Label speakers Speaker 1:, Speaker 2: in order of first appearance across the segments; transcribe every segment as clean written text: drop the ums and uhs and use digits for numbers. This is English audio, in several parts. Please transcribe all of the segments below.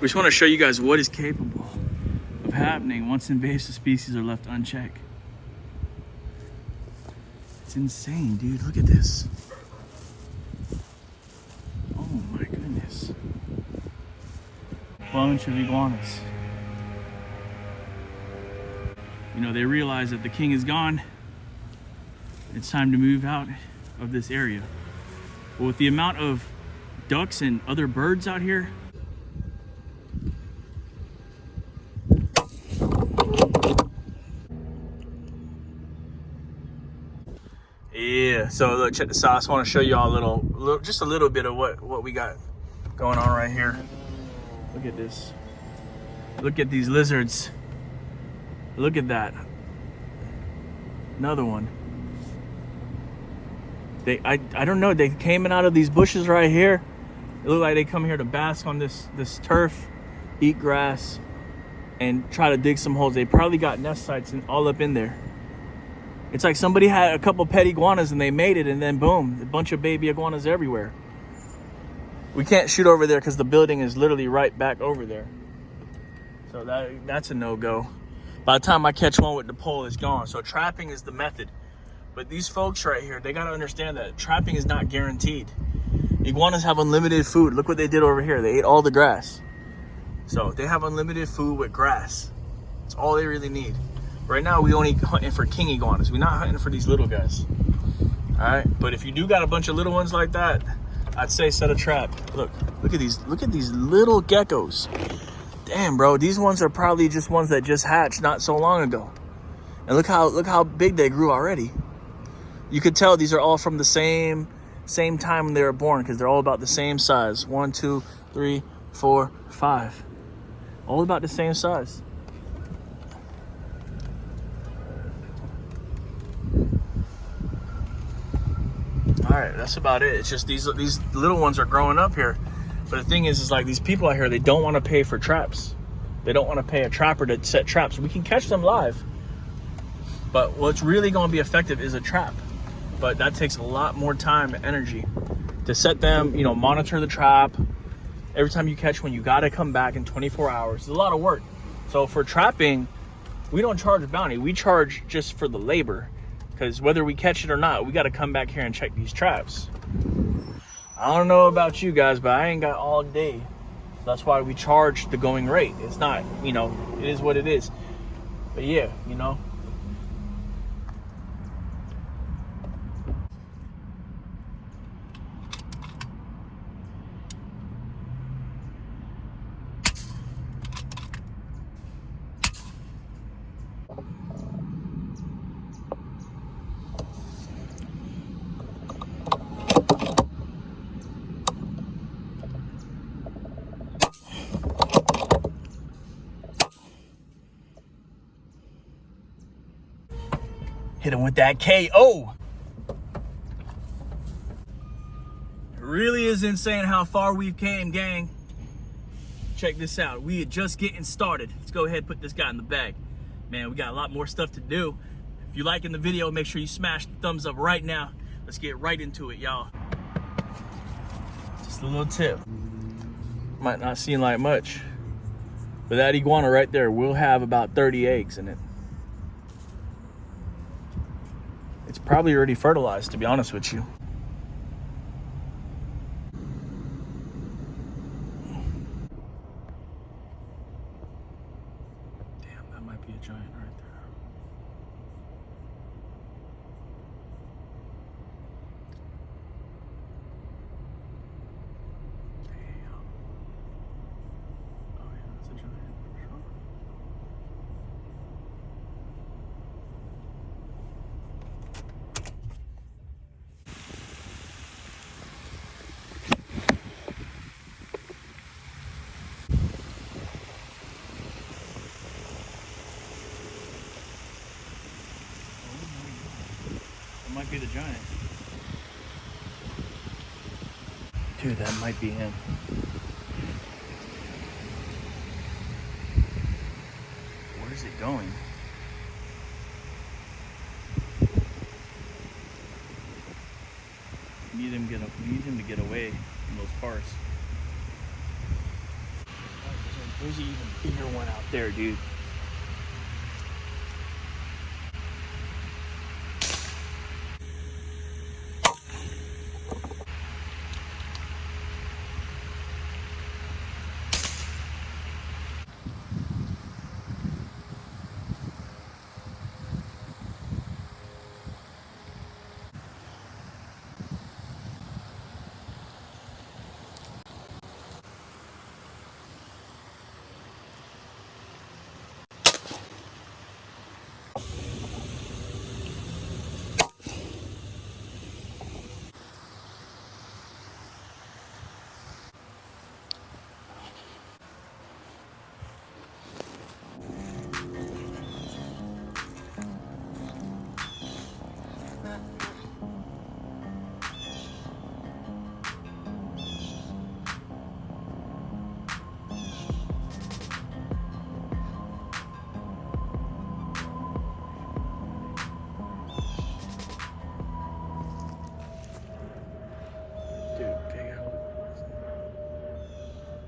Speaker 1: We just want to show you guys what is capable of happening once invasive species are left unchecked. It's insane, dude. Look at this. Oh my goodness. Bunch of iguanas. You know, they realize that the king is gone. It's time to move out of this area. But with the amount of ducks and other birds out here, yeah, so look, check this out. I just want to show you all just a little bit of what we got going on right here. Look at this. Look at these lizards. Look at that. Another one. I don't know, they came in out of these bushes right here. It looked like they come here to bask on this turf, eat grass, and try to dig some holes. They probably got nest sites all up in there. It's like somebody had a couple pet iguanas and they made it, and then boom, a bunch of baby iguanas everywhere. We can't shoot over there because the building is literally right back over there. So that's a no-go. By the time I catch one with the pole, it's gone. So trapping is the method. But these folks right here, they got to understand that trapping is not guaranteed. Iguanas have unlimited food. Look what they did over here. They ate all the grass. So they have unlimited food with grass. That's all they really need. Right now, we only hunting for king iguanas. We're not hunting for these little guys. All right, but if you do got a bunch of little ones like that, I'd say set a trap. Look at these little geckos. Damn, bro, these ones are probably just ones that just hatched not so long ago. And look how big they grew already. You could tell these are all from the same time when they were born, because they're all about the same size. 1, 2, 3, 4, 5. All about the same size. All right, that's about it. It's just these little ones are growing up here. But the thing is like these people out here, they don't want to pay for traps. They don't want to pay a trapper to set traps. We can catch them live. But what's really going to be effective is a trap. But that takes a lot more time and energy to set them, you know, monitor the trap. Every time you catch one, you got to come back in 24 hours. It's a lot of work. So for trapping, we don't charge a bounty. We charge just for the labor, because whether we catch it or not, we got to come back here and check these traps. I don't know about you guys, but I ain't got all day. That's why we charge the going rate. It's not, you know, it is what it is. But yeah, you know. Hit him with that KO. It really is insane how far we've came, gang. Check this out. We are just getting started. Let's go ahead and put this guy in the bag. Man, we got a lot more stuff to do. If you're liking the video, make sure you smash the thumbs up right now. Let's get right into it, y'all. Just a little tip. Might not seem like much, but that iguana right there will have about 30 eggs in it. It's probably already fertilized, to be honest with you. Damn, that might be a giant right there. Damn. Oh yeah, that's a giant for sure. Might be the giant. Dude, that might be him. Where's it going? We need him to get away from those cars. There's an even bigger one out there, dude.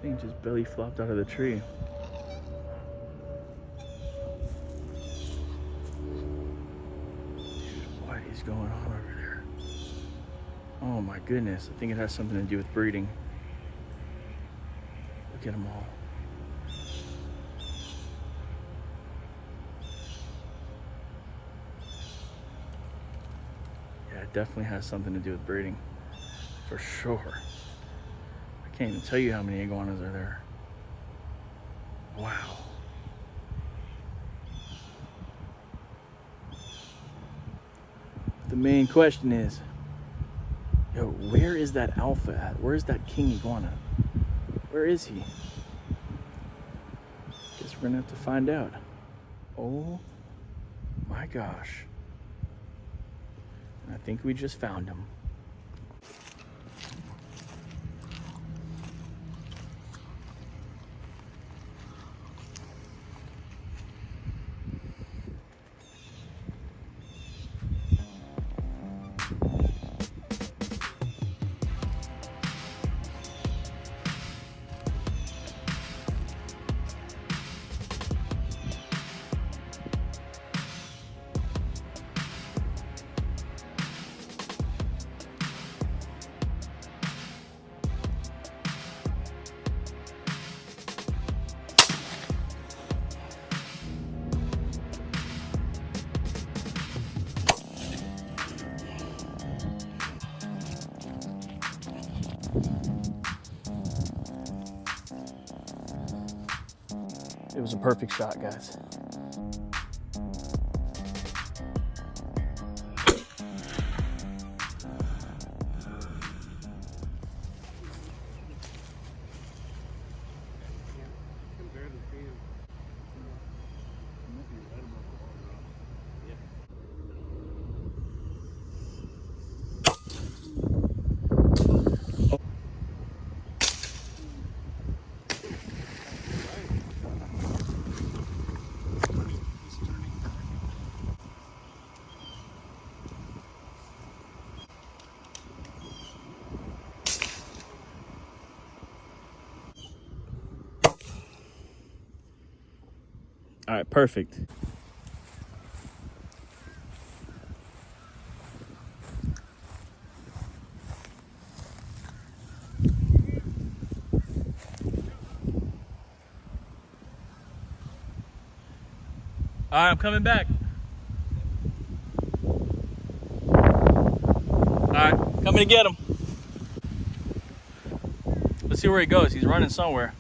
Speaker 1: Thing just belly flopped out of the tree. Dude, what is going on over there? Oh my goodness, I think it has something to do with breeding. Look at them all. Yeah, it definitely has something to do with breeding, for sure. I can't even tell you how many iguanas are there. Wow. The main question is, yo, where is that alpha at? Where is that king iguana? Where is he? Guess we're gonna have to find out. Oh my gosh. I think we just found him. It was a perfect shot, guys. All right, perfect. All right, I'm coming back. All right, coming to get him. Let's see where he goes. He's running somewhere.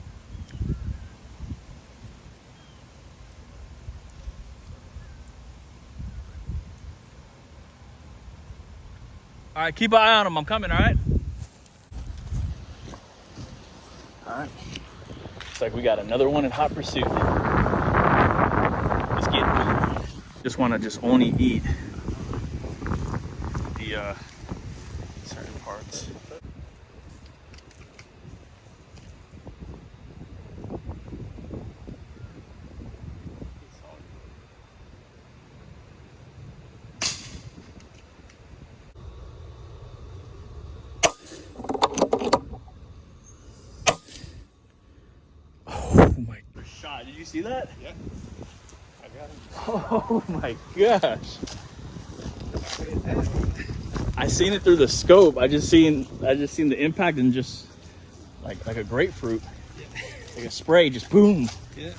Speaker 1: All right, keep an eye on him. I'm coming, all right? All right. Looks like we got another one in hot pursuit. Let's get it. Just want to just only eat the certain parts. Oh my first shot. Did you see that?
Speaker 2: Yeah. I got him.
Speaker 1: Oh my gosh. I seen it through the scope. I just seen the impact and just like a grapefruit.
Speaker 2: Yeah.
Speaker 1: Like a spray, just boom.
Speaker 2: Yeah.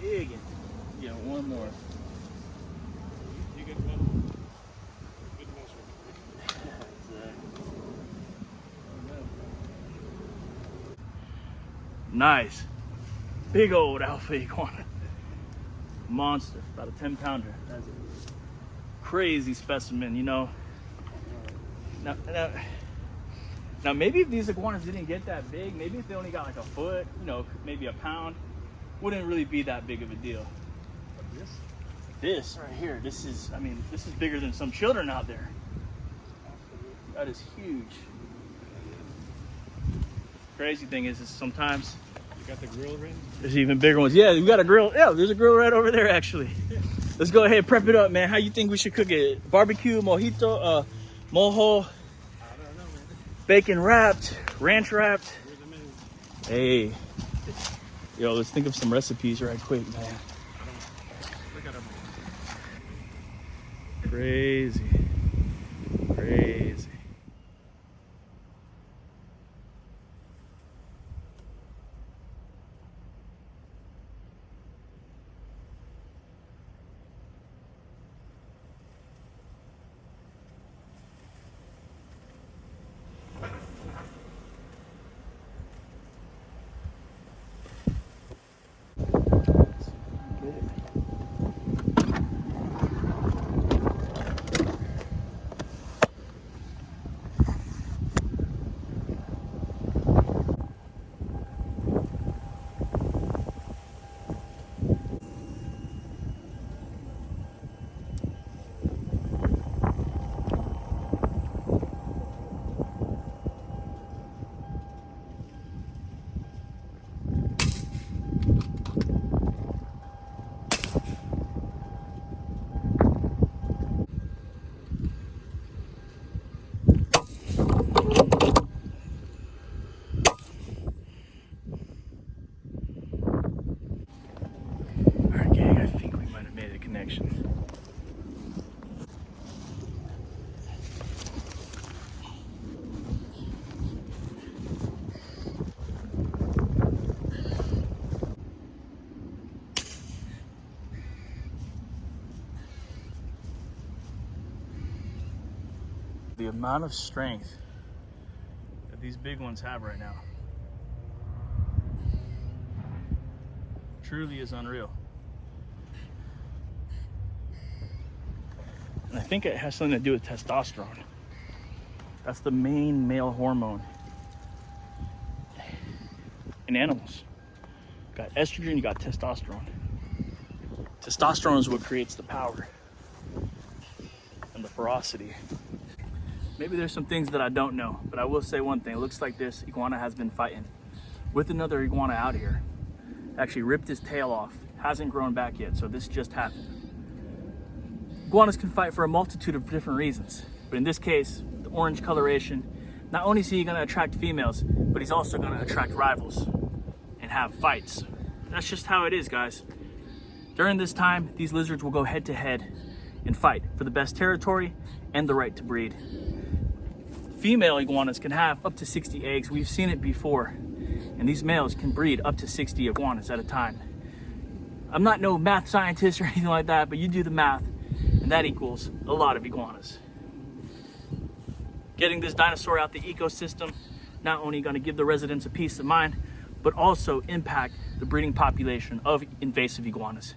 Speaker 1: Big. Yeah, one more.
Speaker 2: You get one. Good measure.
Speaker 1: Nice. Big old alpha iguana. Monster. About a 10-pounder. That's a crazy specimen, you know. Now maybe if these iguanas didn't get that big, maybe if they only got like a foot, you know, maybe a pound, wouldn't really be that big of a deal. But this right here, this is bigger than some children out there. That is huge. Crazy thing is sometimes
Speaker 2: You got the grill ready?
Speaker 1: there's even bigger ones. Yeah, we got a grill. Yeah, there's a grill right over there actually. Let's go ahead and prep it up, man. How you think we should cook it? Barbecue, mojito, mojo,
Speaker 2: I don't know, man.
Speaker 1: bacon wrapped, ranch wrapped.
Speaker 2: Where's the menu?
Speaker 1: Hey, yo, let's think of some recipes right quick, man.
Speaker 2: Look at them.
Speaker 1: Crazy, crazy. The amount of strength that these big ones have right now truly is unreal. And I think it has something to do with testosterone. That's the main male hormone in animals. You got estrogen, you got testosterone. Testosterone is what creates the power and the ferocity. Maybe there's some things that I don't know, but I will say one thing. It looks like this iguana has been fighting with another iguana out here. Actually ripped his tail off. Hasn't grown back yet, so this just happened. Iguanas can fight for a multitude of different reasons, but in this case, the orange coloration, not only is he gonna attract females, but he's also gonna attract rivals and have fights. That's just how it is, guys. During this time, these lizards will go head to head and fight for the best territory and the right to breed. Female iguanas can have up to 60 eggs. We've seen it before. And these males can breed up to 60 iguanas at a time. I'm not no math scientist or anything like that, but you do the math, and that equals a lot of iguanas. Getting this dinosaur out the ecosystem, not only gonna give the residents a peace of mind, but also impact the breeding population of invasive iguanas.